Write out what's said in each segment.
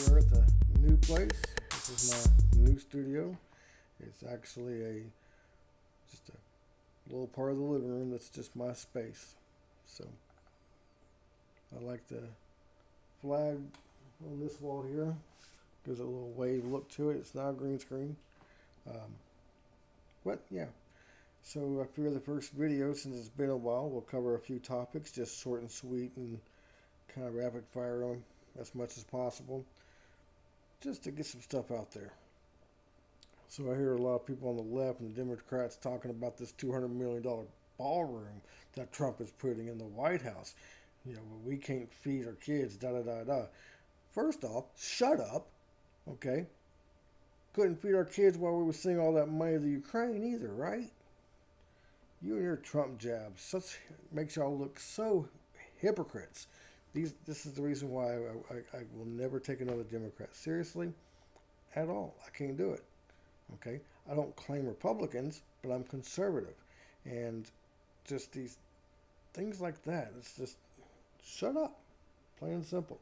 we're at the new place. This is my new studio. It's actually just a little part of the living room that's just my space. So I like the flag on this wall here. Gives it a little wave look to it. It's not a green screen. Um, but yeah. So I figure the first video, since it's been a while, we'll cover a few topics, just short and sweet and kind of rapid fire them as much as possible, just to get some stuff out there. So I hear a lot of people on the left and the Democrats talking about this $200 million ballroom that Trump is putting in the White House. You know, we can't feed our kids, da da da da. First off, shut up, okay? Couldn't feed our kids while we were sending all that money to the Ukraine either, right? You and your Trump jabs, such makes y'all look so hypocrites. This is the reason why I will never take another Democrat seriously at all. I can't do it. Okay, I don't claim Republicans, but I'm conservative, and just these things like that. It's just shut up, plain and simple.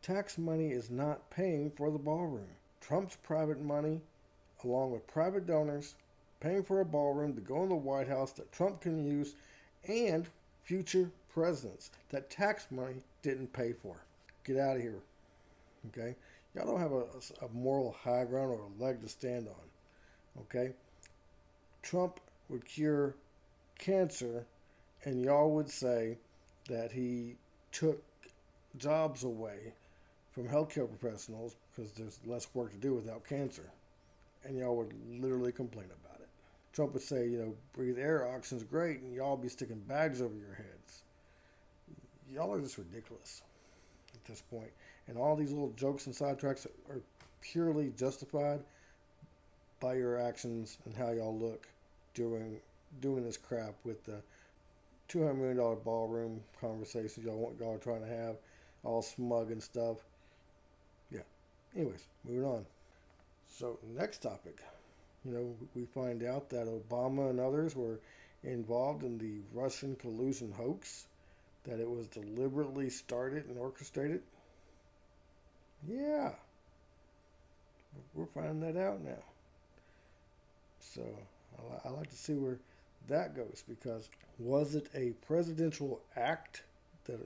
Tax money is not paying for the ballroom. Trump's private money, along with private donors, paying for a ballroom to go in the White House that Trump can use, and future presidents that tax money didn't pay for. Get out of here. Okay? Y'all don't have a moral high ground or a leg to stand on. Okay? Trump would cure cancer, and y'all would say that he took jobs away from healthcare professionals because there's less work to do without cancer. And y'all would literally complain about it. Trump would say, breathe air, oxygen's great, and y'all be sticking bags over your heads. Y'all are just ridiculous at this point. And all these little jokes and sidetracks are purely justified by your actions and how y'all look doing this crap with the $200 million ballroom conversations y'all are trying to have, all smug and stuff. Yeah. Anyways, moving on. So, next topic. We find out that Obama and others were involved in the Russian collusion hoax, that it was deliberately started and orchestrated. Yeah. We're finding that out now. So, I like to see where that goes, because was it a presidential act that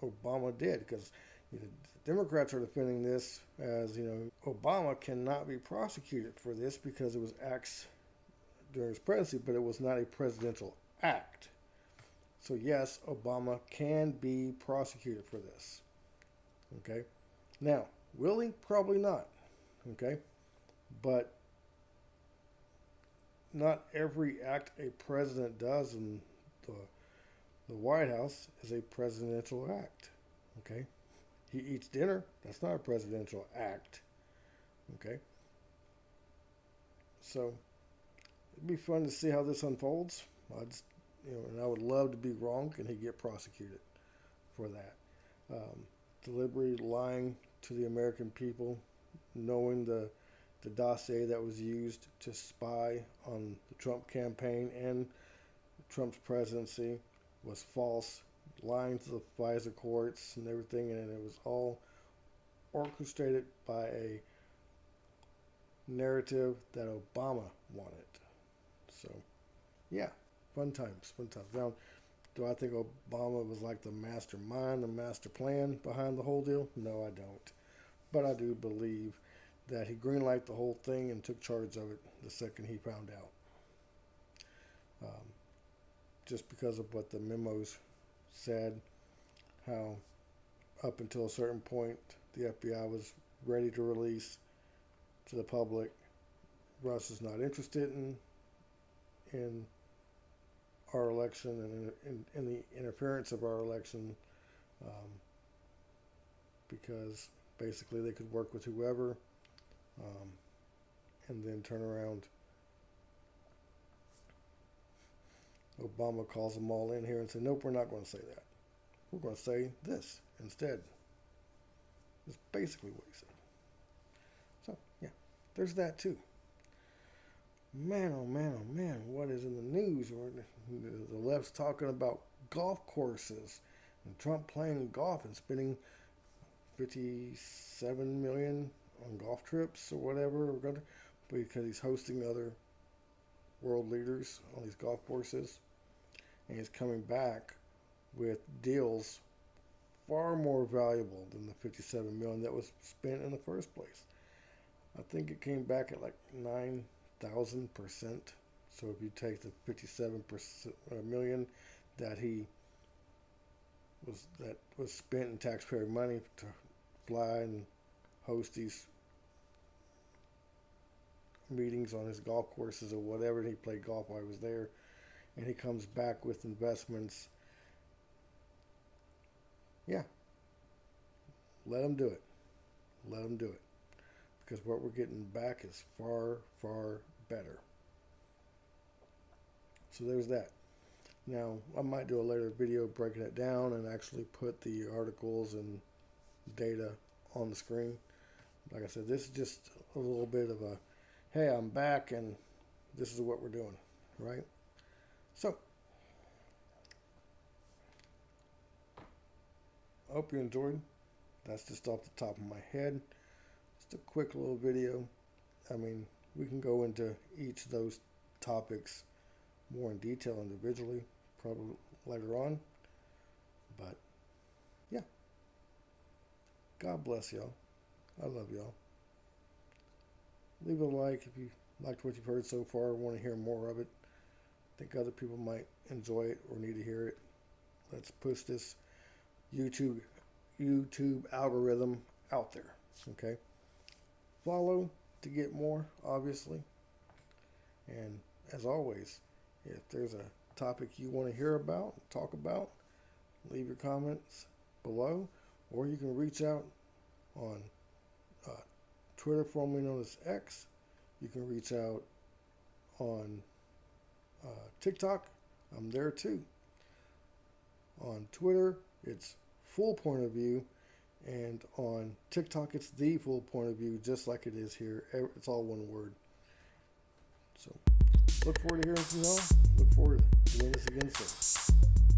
Obama did? Because the Democrats are defending this as, Obama cannot be prosecuted for this because it was acts during his presidency, but it was not a presidential act. So yes, Obama can be prosecuted for this. Okay? Now, will he? Probably not. Okay? But not every act a president does in the White House is a presidential act. Okay? He eats dinner. That's not a presidential act. Okay? So, it'd be fun to see how this unfolds. And I would love to be wrong and he get prosecuted for that. Deliberately lying to the American people, knowing the dossier that was used to spy on the Trump campaign and Trump's presidency was false, lying to the FISA courts and everything, and it was all orchestrated by a narrative that Obama wanted. So, yeah, fun times. Now, do I think Obama was like the mastermind, the master plan behind the whole deal? No, I don't. But I do believe that he greenlighted the whole thing and took charge of it the second he found out. Just because of what the memos said, how up until a certain point the FBI was ready to release to the public Russia's not interested in our election and in the interference of our election, because basically they could work with whoever, and then turn around. Obama calls them all in here and said, nope, we're not going to say that. We're going to say this instead. That's basically what he said. So, yeah, there's that too. Man, oh man, what is in the news? The left's talking about golf courses and Trump playing golf and spending $57 million on golf trips or whatever, because he's hosting other world leaders on these golf courses, and he's coming back with deals far more valuable than the $57 million that was spent in the first place. I think it came back at like 9,000%. So if you take the 57 million that was spent in taxpayer money to fly and host these meetings on his golf courses or whatever, and he played golf while he was there, and he comes back with investments. Yeah, let him do it. Let him do it. Because what we're getting back is far, far better. So there's that. Now, I might do a later video breaking it down and actually put the articles and data on the screen. Like I said, this is just a little bit of a, hey, I'm back and this is what we're doing, right? So, I hope you enjoyed. That's just off the top of my head. Just a quick little video. I mean, we can go into each of those topics more in detail individually, probably later on. But, yeah. God bless y'all. I love y'all. Leave a like if you liked what you've heard so far or want to hear more of it. I think other people might enjoy it or need to hear it. Let's push this YouTube algorithm out there. Okay? Follow to get more, obviously. And as always, if there's a topic you want to hear about, talk about, leave your comments below, or you can reach out on Twitter, formerly known as X. You can reach out on TikTok. I'm there too. On Twitter, it's Full Point of View, and on TikTok, it's The Full Point of View, just like it is here. It's all one word. So, look forward to hearing from y'all. Look forward to doing this again soon.